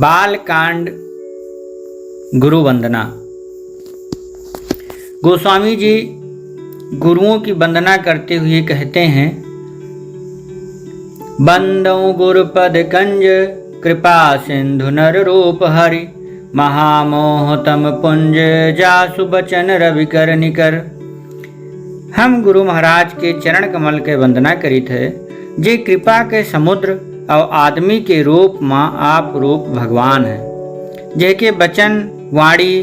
बालकांड गुरु वंदना। गोस्वामी जी गुरुओं की वंदना करते हुए कहते हैं, बंदौ गुरुपद कंज कृपा सिंधु नर रूप हरि, महामोहतम पुंज जासु बचन रवि कर निकर। हम गुरु महाराज के चरण कमल के वंदना करित है, जे कृपा के समुद्र और आदमी के रूप माँ आप रूप भगवान है, जेके बचन वाणी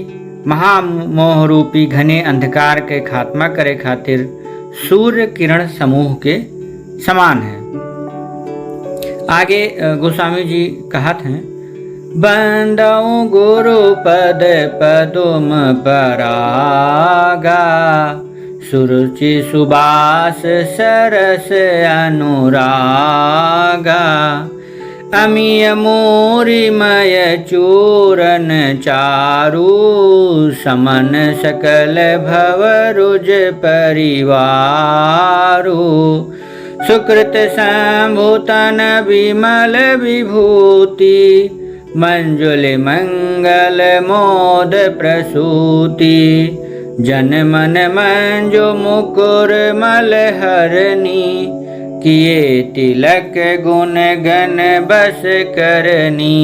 महामोह रूपी घने अंधकार के खात्मा करे खातिर सूर्य किरण समूह के समान है। आगे गोस्वामी जी कहत हैं, बंदौ गुरु पद पदुम परागा, सुरुचि सुबास सरस अनुरागा, अमीय मूरिमय चूरन चारु, समन सकल भवरुज परिवारु, सुकृत संभूतन विमल विभूति, मंजुल मंगल मोद प्रसूति, जन मन मंजु मुकुर मलहरनी, किए तिलक गुण गण बस करनी,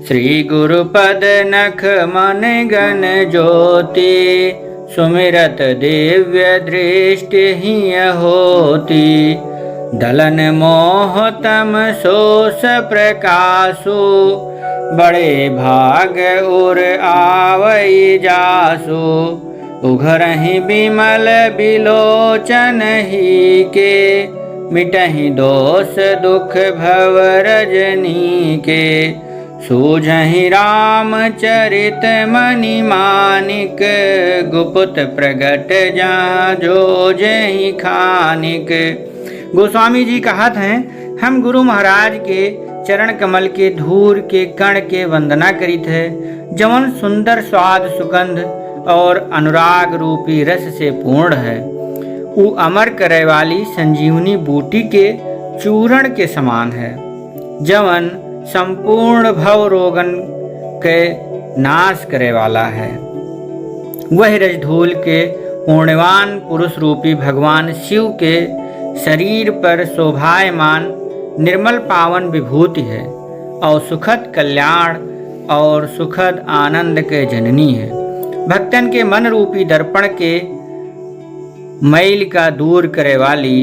श्री गुरुपद नख मन गण ज्योति, सुमिरत दिव्य दृष्टि ही होती, दलन मोह तम सोस प्रकाशु, बड़े भाग उर आवई जासु, उघरहि बिमल बिलोचन ही के, मिटहि दोष दुख भव रजनी के, सूझहि राम चरित मणि मानिक, गुप्त प्रगट जहाँ जो जहि खानिक। गोस्वामी जी कहत हैं, हम गुरु महाराज के चरण कमल के धूर के कण के वंदना करित है, जवन सुंदर स्वाद सुगंध और अनुराग रूपी रस से पूर्ण है। उ अमर करे वाली संजीवनी बूटी के चूर्ण के समान है, जवन संपूर्ण भव रोगन के नाश करे वाला है। वह रजधूल के पुण्यवान पुरुष रूपी भगवान शिव के शरीर पर शोभायमान निर्मल पावन विभूति है और सुखद कल्याण और सुखद आनंद के जननी है। भक्तन के मन रूपी दर्पण के मैल का दूर करे वाली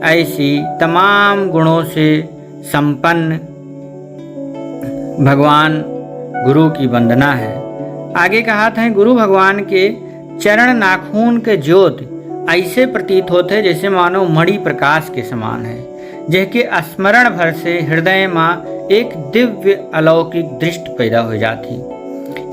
ऐसी तमाम गुणों से संपन्न भगवान गुरु की वंदना है। आगे कहते हैं, गुरु भगवान के चरण नाखून के ज्योत ऐसे प्रतीत होते हैं जैसे मानो मणि प्रकाश के समान है, जिसके स्मरण भर से हृदय में एक दिव्य अलौकिक दृष्टि पैदा हो जाती।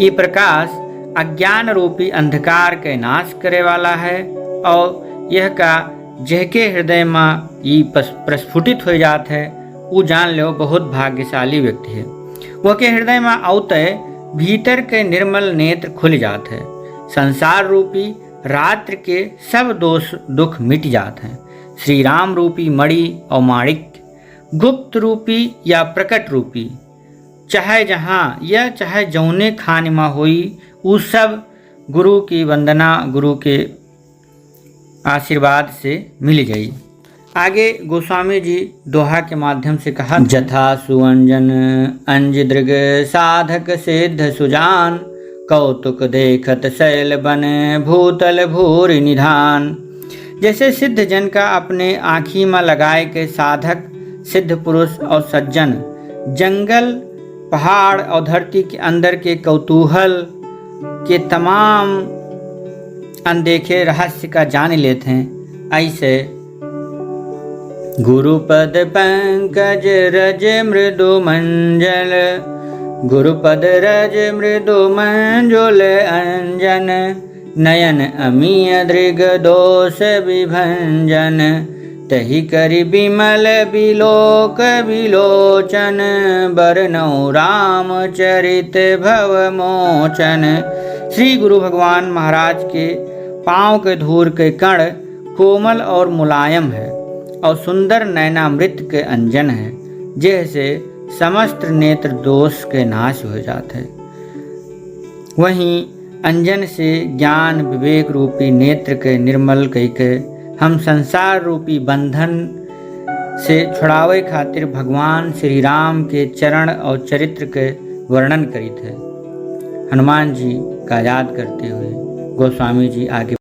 ये प्रकाश अज्ञान रूपी अंधकार के नाश करे वाला है और यह का जहके हृदय में ये प्रस्फुटित हो जात है, वो जान लो बहुत भाग्यशाली व्यक्ति है। वह के हृदय में औते भीतर के निर्मल नेत्र खुल जात है, संसार रूपी रात्र के सब दोष दुख मिट जात हैं। श्री राम रूपी मणि और माणिक, गुप्त रूपी या प्रकट रूपी, चाहे जहाँ या चाहे जौने खान में हुई, वो सब गुरु की वंदना गुरु के आशीर्वाद से मिल जाई। आगे गोस्वामी जी दोहा के माध्यम से कहा, जथा सुअंजन अंज दृग साधक सिद्ध सुजान, कौतुक देखत शैल बन भूतल भूरि निधान। जैसे सिद्ध जन का अपने आँखी में लगाए के साधक सिद्ध पुरुष और सज्जन जंगल पहाड़ और धरती के अंदर के कौतूहल के तमाम अनदेखे रहस्य का जान लेते हैं, ऐसे गुरुपद पंकज रज मृदु मंजल, गुरुपद रज मृदु मंजुल अंजन, नयन अमीय दृग दोष विभंजन, तहि करि विमल बिलोक विलोचन, बरनौ राम चरित भव मोचन। श्री गुरु भगवान महाराज के पाँव के धूर के कण कोमल और मुलायम है और सुंदर नैनामृत के अंजन है, जैसे समस्त नेत्र दोष के नाश हो जाते हैं। वहीं अंजन से ज्ञान विवेक रूपी नेत्र के निर्मल कई के हम संसार रूपी बंधन से छुड़ावे खातिर भगवान श्री राम के चरण और चरित्र के वर्णन करी थे। हनुमान जी का याद करते हुए गोस्वामी जी आगे